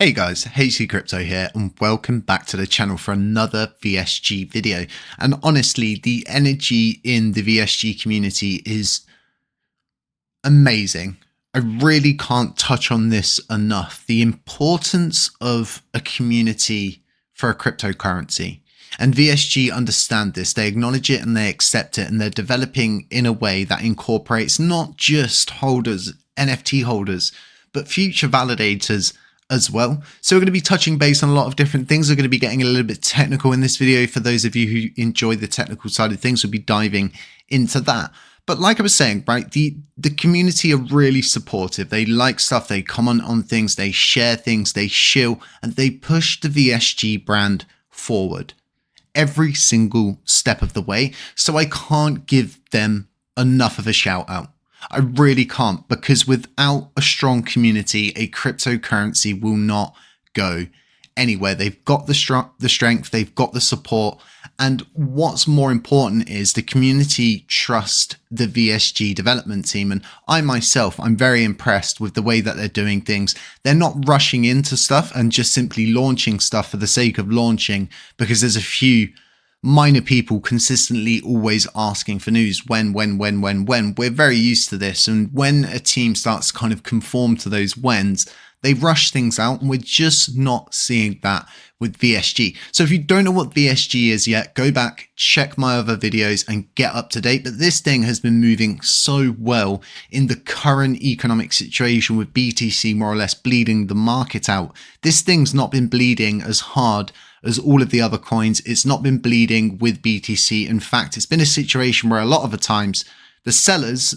Hey guys, HappyCattyCrypto here and welcome back to the channel for another VSG video. And honestly, the energy in the VSG community is amazing. I really can't touch on this enough. The importance of a community for a cryptocurrency. And VSG understand this. They acknowledge it and they accept it, and they're developing in a way that incorporates not just holders, NFT holders, but future validators as well. So we're going to be touching base on a lot of different things. We're going to be getting a little bit technical in this video. For those of you who enjoy the technical side of things, we'll be diving into that. But like I was saying, right, the community are really supportive. They like stuff, they comment on things, they share things, they shill, and they push the VSG brand forward every single step of the way. So I can't give them enough of a shout out. I really can't, because without a strong community, a cryptocurrency will not go anywhere. They've got the strength, they've got the support. And what's more important is the community trust the VSG development team. And I myself, I'm very impressed with the way that they're doing things. They're not rushing into stuff and just simply launching stuff for the sake of launching, because there's a few minor people consistently always asking for news. When. We're very used to this. And when a team starts to kind of conform to those whens, they rush things out, and we're just not seeing that with VSG. So if you don't know what VSG is yet, go back, check my other videos and get up to date. But this thing has been moving so well in the current economic situation, with BTC more or less bleeding the market out. This thing's not been bleeding as hard as all of the other coins. It's not been bleeding with BTC. In fact, it's been a situation where a lot of the times the sellers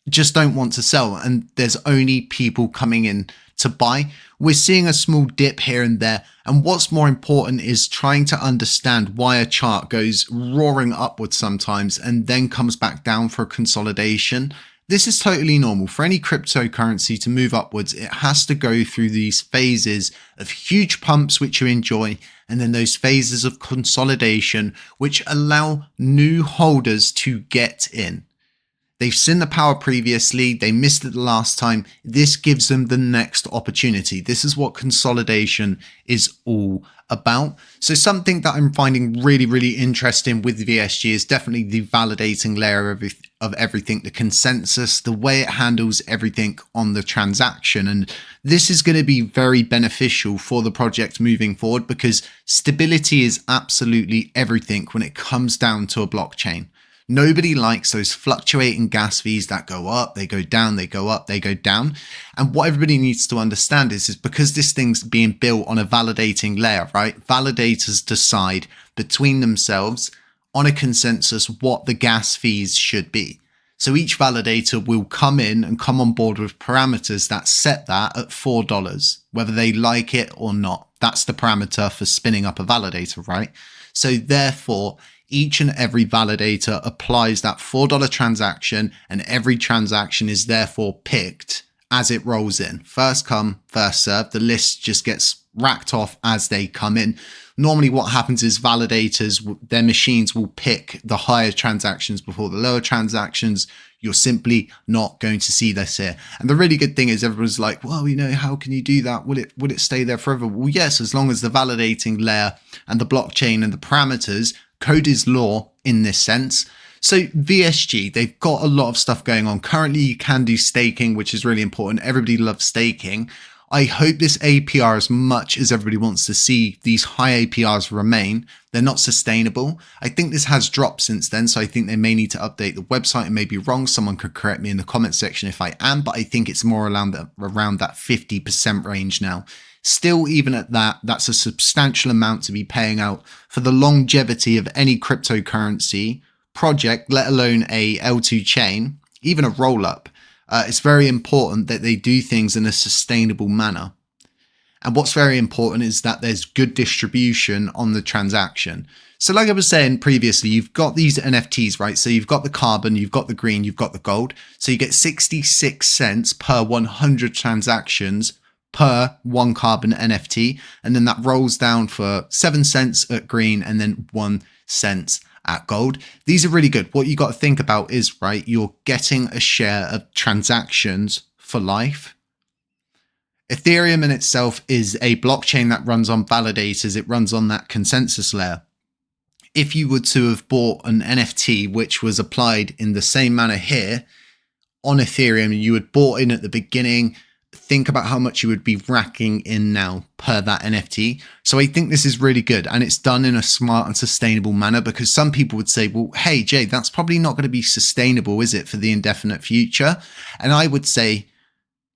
just don't want to sell, and there's only people coming in to buy. We're seeing a small dip here and there, and what's more important is trying to understand why a chart goes roaring upwards sometimes and then comes back down for a consolidation. This is totally normal. For any cryptocurrency to move upwards, it has to go through these phases of huge pumps, which you enjoy, and then those phases of consolidation, which allow new holders to get in. They've seen the power previously, they missed it the last time. This gives them the next opportunity. This is what consolidation is all about. So something that I'm finding really, really interesting with VSG is definitely the validating layer of everything, the consensus, the way it handles everything on the transaction. And this is going to be very beneficial for the project moving forward, because stability is absolutely everything when it comes down to a blockchain. Nobody likes those fluctuating gas fees that go up, they go down, they go up, they go down. And what everybody needs to understand is because this thing's being built on a validating layer, right? Validators decide between themselves on a consensus what the gas fees should be. So each validator will come in and come on board with parameters that set that at $4, whether they like it or not. That's the parameter for spinning up a validator, right? So therefore, each and every validator applies that $4 transaction, and every transaction is therefore picked as it rolls in. First come, first served. The list just gets racked off as they come in. Normally what happens is validators, their machines will pick the higher transactions before the lower transactions. You're simply not going to see this here. And the really good thing is everyone's like, well, you know, how can you do that? Will it stay there forever? Well, yes, as long as the validating layer and the blockchain and the parameters, code is law in this sense. So VSG, they've got a lot of stuff going on. Currently, you can do staking, which is really important. Everybody loves staking. I hope this APR, as much as everybody wants to see these high APRs remain, they're not sustainable. I think this has dropped since then, so I think they may need to update the website. I may be wrong. Someone could correct me in the comment section if I am, but I think it's more around that 50% range now. Still, even at that, that's a substantial amount to be paying out for the longevity of any cryptocurrency project, let alone a L2 chain, even a roll-up. It's very important that they do things in a sustainable manner. And what's very important is that there's good distribution on the transaction. So like I was saying previously, you've got these NFTs, right? So you've got the carbon, you've got the green, you've got the gold. So you get 66 cents per 100 transactions per one carbon NFT, and then that rolls down for 7 cents at green and then 1 cent at gold. These are really good. What you got to think about is, right, you're getting a share of transactions for life. Ethereum in itself is a blockchain that runs on validators. It runs on that consensus layer. If you were to have bought an NFT, which was applied in the same manner here on Ethereum, you had bought in at the beginning, think about how much you would be racking in now per that NFT. So I think this is really good, and it's done in a smart and sustainable manner, because some people would say, well, hey, Jay, that's probably not going to be sustainable, is it, for the indefinite future? And I would say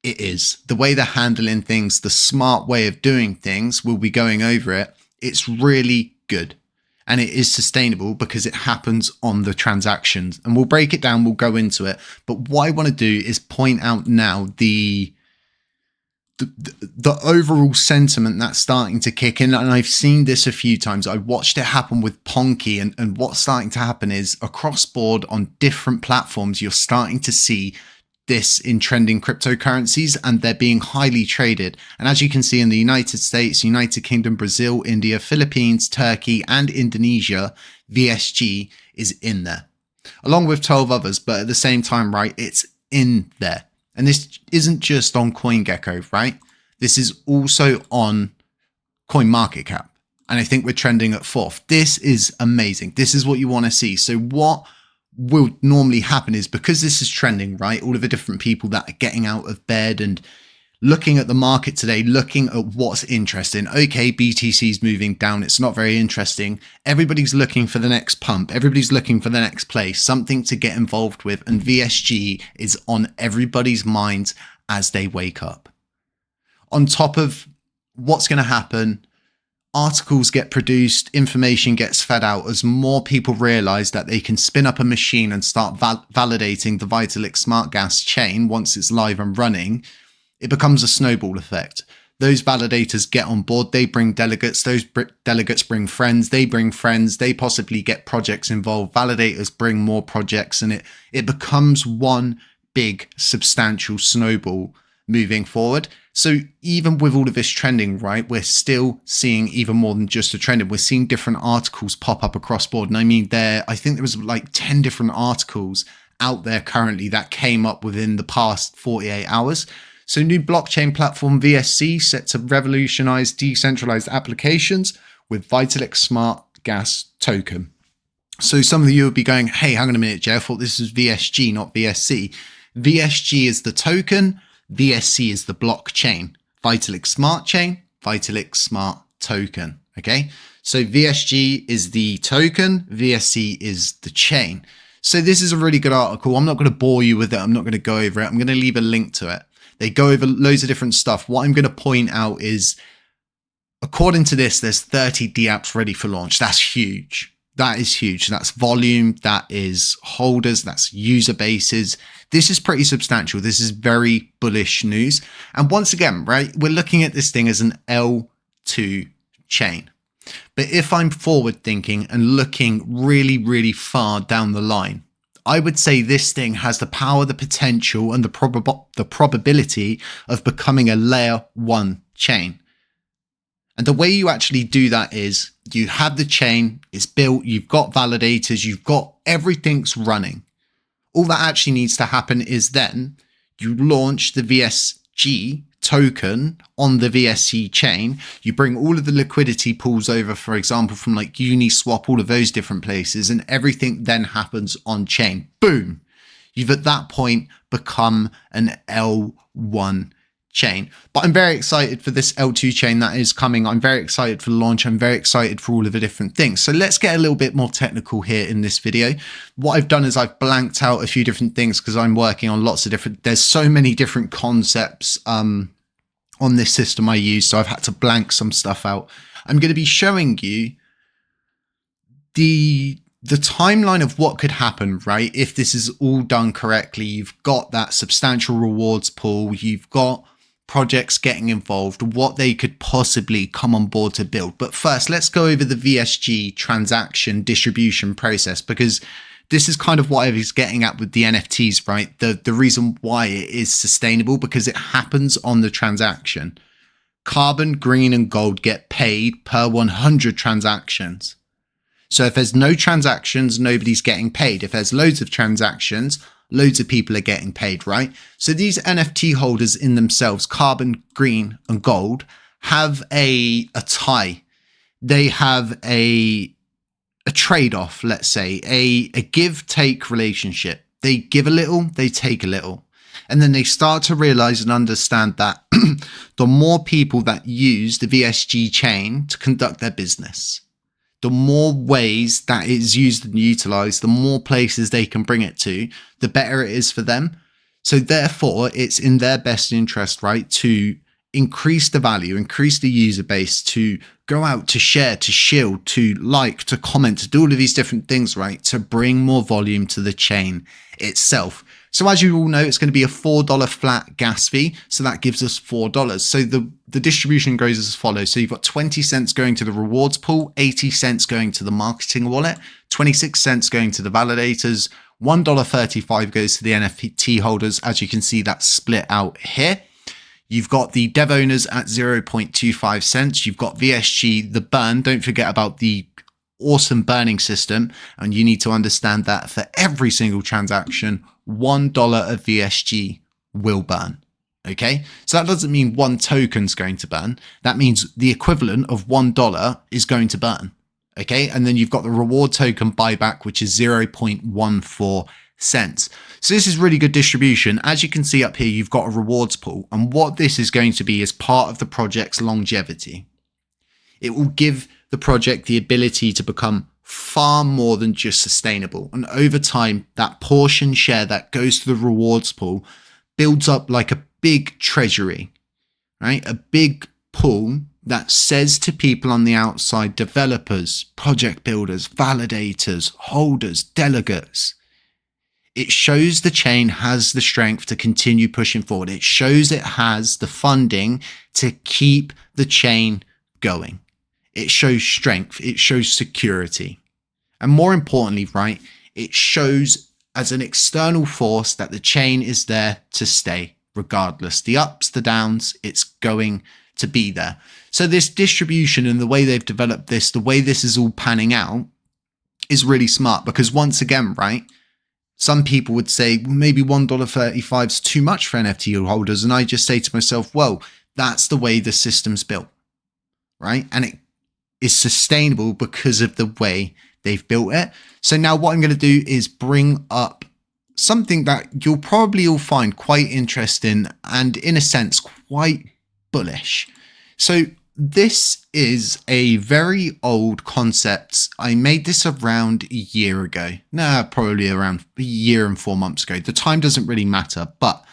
it is. The way they're handling things, the smart way of doing things, we'll be going over it. It's really good. And it is sustainable because it happens on the transactions. And we'll break it down, we'll go into it. But what I want to do is point out now the overall sentiment that's starting to kick in. And I've seen this a few times. I watched it happen with Ponky, and what's starting to happen is across board on different platforms, you're starting to see this in trending cryptocurrencies, and they're being highly traded. And as you can see in the United States, United Kingdom, Brazil, India, Philippines, Turkey, and Indonesia, VSG is in there, along with 12 others. But at the same time, right, it's in there. And this isn't just on CoinGecko, right? This is also on CoinMarketCap. And I think we're trending at 4th. This is amazing. This is what you want to see. So what will normally happen is, because this is trending, right, all of the different people that are getting out of bed and looking at the market today, looking at what's interesting. Okay, BTC's moving down. It's not very interesting. Everybody's looking for the next pump. Everybody's looking for the next play, something to get involved with. And VSG is on everybody's minds as they wake up. On top of what's going to happen, articles get produced, information gets fed out as more people realize that they can spin up a machine and start validating the Vitalik smart gas chain. Once it's live and running, it becomes a snowball effect. Those validators get on board, they bring delegates, those delegates bring friends, they bring friends, they possibly get projects involved, validators bring more projects, and it becomes one big substantial snowball moving forward. So even with all of this trending, right, we're still seeing even more than just a trend. We're seeing different articles pop up across board. And I mean, I think there was like 10 different articles out there currently that came up within the past 48 hours. So new blockchain platform VSC set to revolutionize decentralized applications with Vitalik smart gas token. So some of you will be going, hey, hang on a minute, Jay, I thought this was VSG, not VSC. VSG is the token. VSC is the blockchain. Vitalik smart chain, Vitalik smart token. Okay, so VSG is the token, VSC is the chain. So this is a really good article. I'm not going to bore you with it. I'm not going to go over it. I'm going to leave a link to it. They go over loads of different stuff. What I'm going to point out is, according to this, there's 30 dApps ready for launch. That's huge. That is huge. That's volume. That is holders. That's user bases. This is pretty substantial. This is very bullish news. And once again, right, we're looking at this thing as an L2 chain. But if I'm forward thinking and looking really, really far down the line, I would say this thing has the power, the potential, and the probability of becoming a layer 1 chain. And the way you actually do that is you have the chain, it's built, you've got validators, you've got everything's running. All that actually needs to happen is then you launch the VSG token on the VSC chain. You bring all of the liquidity pools over, for example, from like Uniswap, all of those different places, and everything then happens on chain. Boom. You've at that point become an L1 chain. But I'm very excited for this L2 chain that is coming. I'm very excited for the launch. I'm very excited for all of the different things. So let's get a little bit more technical here in this video. What I've done is I've blanked out a few different things because I'm working on lots of different, there's so many different concepts on this system I use. So I've had to blank some stuff out. I'm going to be showing you the timeline of what could happen, right? If this is all done correctly, you've got that substantial rewards pool, you've got projects getting involved, what they could possibly come on board to build. But first, let's go over the VSG transaction distribution process, because this is kind of what I was getting at with the NFTs, right? The reason why it is sustainable, because it happens on the transaction. Carbon, green, and gold get paid per 100 transactions. So if there's no transactions, nobody's getting paid. If there's loads of transactions, loads of people are getting paid, right? So these NFT holders in themselves, carbon, green, and gold, have a tie. They have a trade-off, let's say, a give-take relationship. They give a little, they take a little. And then they start to realize and understand that the more people that use the VSG chain to conduct their business, the more ways that it's used and utilized, the more places they can bring it to, the better it is for them. So therefore, it's in their best interest, right, to increase the value, increase the user base, to go out, to share, to shield, to like, to comment, to do all of these different things, right, to bring more volume to the chain itself. So as you all know, it's going to be a $4 flat gas fee. So that gives us $4. So the distribution goes as follows. So you've got 20 cents going to the rewards pool, 80 cents going to the marketing wallet, 26 cents going to the validators, $1.35 goes to the NFT holders. As you can see, that's split out here. You've got the dev owners at 0.25 cents. You've got VSG, the burn. Don't forget about the awesome burning system. And you need to understand that for every single transaction, $1 of VSG will burn. Okay, so that doesn't mean one token's going to burn. That means the equivalent of $1 is going to burn. Okay, and then you've got the reward token buyback, which is 0.14 cents. So this is really good distribution. As you can see up here, you've got a rewards pool. And what this is going to be is part of the project's longevity. It will give the project the ability to become far more than just sustainable. And over time, that portion share that goes to the rewards pool builds up like a big treasury, right? A big pool that says to people on the outside, developers, project builders, validators, holders, delegates, it shows the chain has the strength to continue pushing forward. It shows it has the funding to keep the chain going. It shows strength. It shows security. And more importantly, right, it shows as an external force that the chain is there to stay regardless. The ups, the downs, it's going to be there. So this distribution and the way they've developed this, the way this is all panning out is really smart because once again, right, some people would say well, maybe $1.35 is too much for NFT holders. And I just say to myself, well, that's the way the system's built, right? And it is sustainable because of the way they've built it. So now what I'm going to do is bring up something that you'll probably all find quite interesting and in a sense quite bullish. So this is a very old concept. I made this around a year ago. Probably around a year and 4 months ago. The time doesn't really matter, but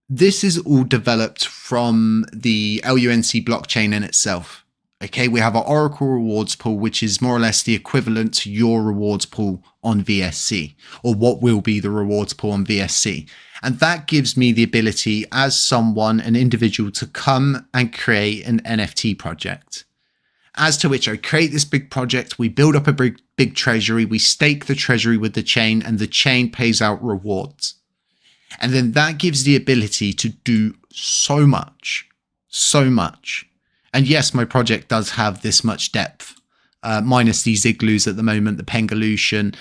this is all developed from the LUNC blockchain in itself. Okay, we have our Oracle rewards pool, which is more or less the equivalent to your rewards pool on VSC, or what will be the rewards pool on VSC. And that gives me the ability as someone, an individual, to come and create an NFT project. As to which I create this big project, we build up a big treasury, we stake the treasury with the chain, and the chain pays out rewards. And then that gives the ability to do so much. And yes, my project does have this much depth, minus these igloos at the moment. The Penguin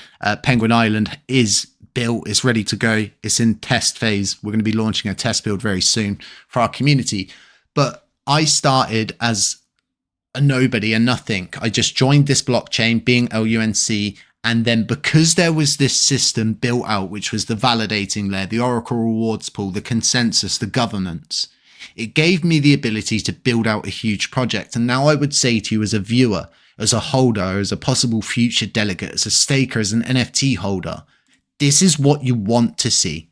Penguin Island is built, it's ready to go. It's in test phase. We're going to be launching a test build very soon for our community. But I started as a nobody and nothing. I just joined this blockchain being LUNC. And then because there was this system built out, which was the validating layer, the Oracle rewards pool, the consensus, the governance, it gave me the ability to build out a huge project. And now I would say to you as a viewer, as a holder, as a possible future delegate, as a staker, as an NFT holder, this is what you want to see.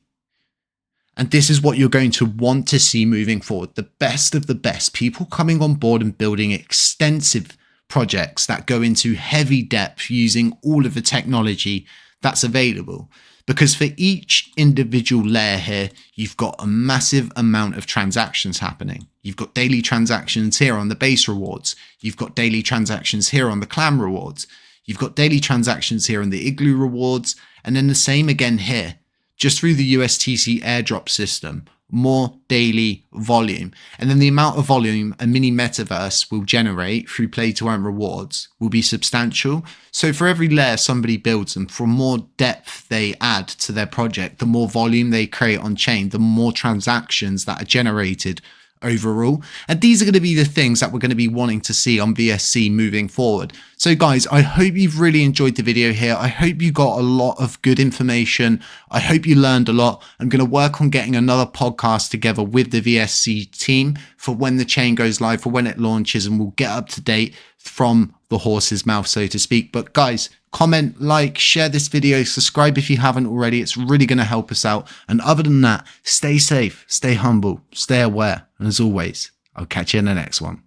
And this is what you're going to want to see moving forward. The best of the best, people coming on board and building extensive projects that go into heavy depth using all of the technology that's available. Because for each individual layer here, you've got a massive amount of transactions happening. You've got daily transactions here on the base rewards. You've got daily transactions here on the clam rewards. You've got daily transactions here on the igloo rewards. And then the same again here, just through the USTC airdrop system, more daily volume. And then the amount of volume a mini metaverse will generate through play to earn rewards will be substantial. So for every layer somebody builds and for more depth they add to their project, the more volume they create on chain, the more transactions that are generated overall. And these are going to be the things that we're going to be wanting to see on VSC moving forward. So guys, I hope you've really enjoyed the video here. I hope you got a lot of good information. I hope you learned a lot. I'm going to work on getting another podcast together with the VSC team for when the chain goes live, for when it launches, and we'll get up to date from the horse's mouth, so to speak. But guys, comment, like, share this video, subscribe if you haven't already. It's really going to help us out. And other than that, stay safe, stay humble, stay aware. And as always, I'll catch you in the next one.